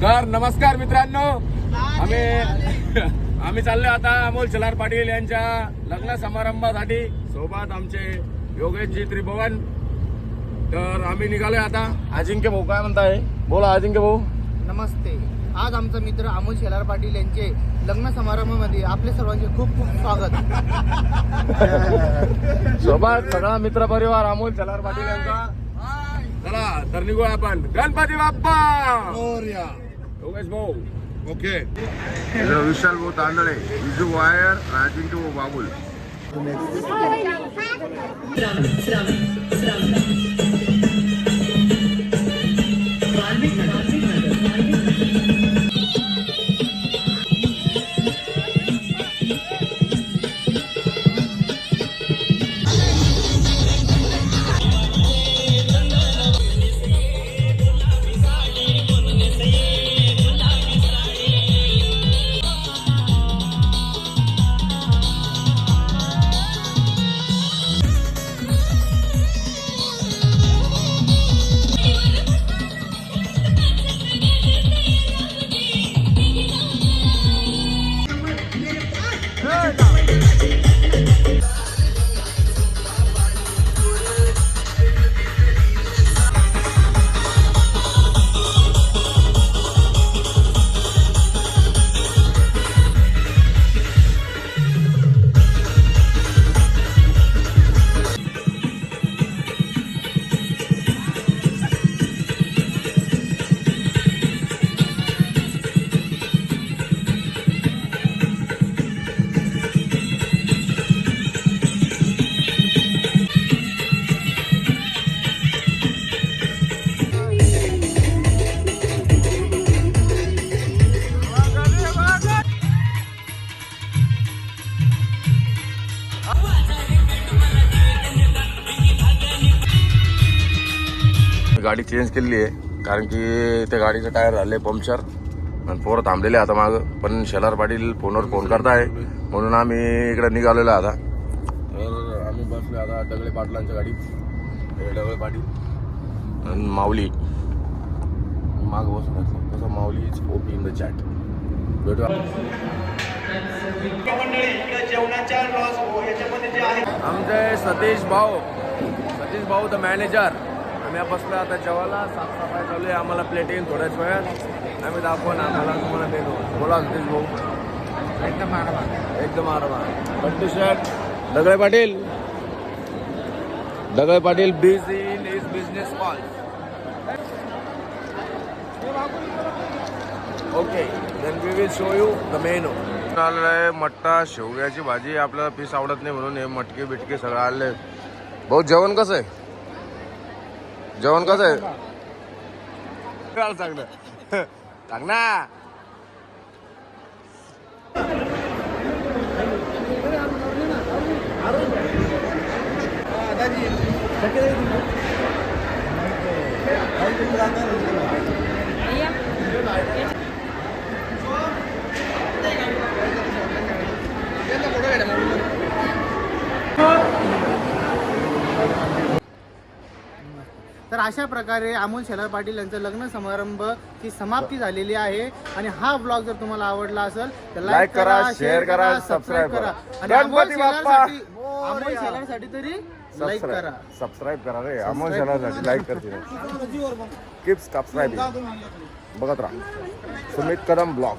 तर नमस्कार मित्रांनो, आम्ही चाललोय आता अमोल शेलार पाटील यांच्या लग्न समारंभासाठी. सोबत आमचे योगेशजी त्रिभुवन. तर आम्ही निघालोय आता. अजिंक्य भाऊ काय म्हणताय? बोला अजिंक्य भाऊ. नमस्ते. आज आमचा मित्र अमोल शेलार पाटील यांचे लग्न समारंभामध्ये आपले सर्वांचे खूप खूप स्वागत. सोबत सगळा मित्र परिवार अमोल शेलार पाटील यांचा. चला तर निघूया आपण. गणपती बाप्पा. योगेश भाऊ ओके. विशाल भाऊ तांदळे, विजू वायर, अजिंक्य भाऊ बाबुल. गाडी चेंज केलेली आहे कारण की त्या गाडीचं टायर झाले पंक्चर आणि पोरं थांबलेले आता मागं. पण शेलार पाटील फोनवर फोन करताय म्हणून आम्ही इकडे निघालेलो आता. तर आम्ही बसलो आता दगडे पाटलांच्या गाडीत. दगडे पाटील आणि माऊली मागं बसून असतो तसं Mauli is OP in the chat. भेटूया. आमचे सतीश भाऊ द मॅनेजर. आम्ही बसलो आता जेवायला. साफसफाई चालू आहे. आम्हाला प्लेट येईल थोड्याच वेळात. आम्ही दाखवून आम्हाला तुम्हाला मेनू. बोला सतीश भाऊ. एकदम आरामा. बंटी शेठ. Dagde Patil busy in his business call. Okay then we will show you the menu. आलेलं आहे मट्टा शेवग्याची भाजी. आपल्याला पीस आवडत नाही म्हणून हे मटके बिटके सगळं आले. भाऊ जेवण कसं आहे? जेवण कसं आहे? चांगलं सांग ना. तर अशा प्रकारे अमोल शेलार पाटील यांचं लग्न समारंभची समाप्ती झालेली आहे. आणि हा व्लॉग जर तुम्हाला आवडला असेल तर लाईक करा, शेअर करा, सबस्क्राईब करा. आणि अमोल शेलारसाठी तरी लाईक करा, सबस्क्राईब करा रे. अमोल शेलारसाठी लाईक करते. Keep subscribing. बघत राहा सुमित कदम ब्लॉग.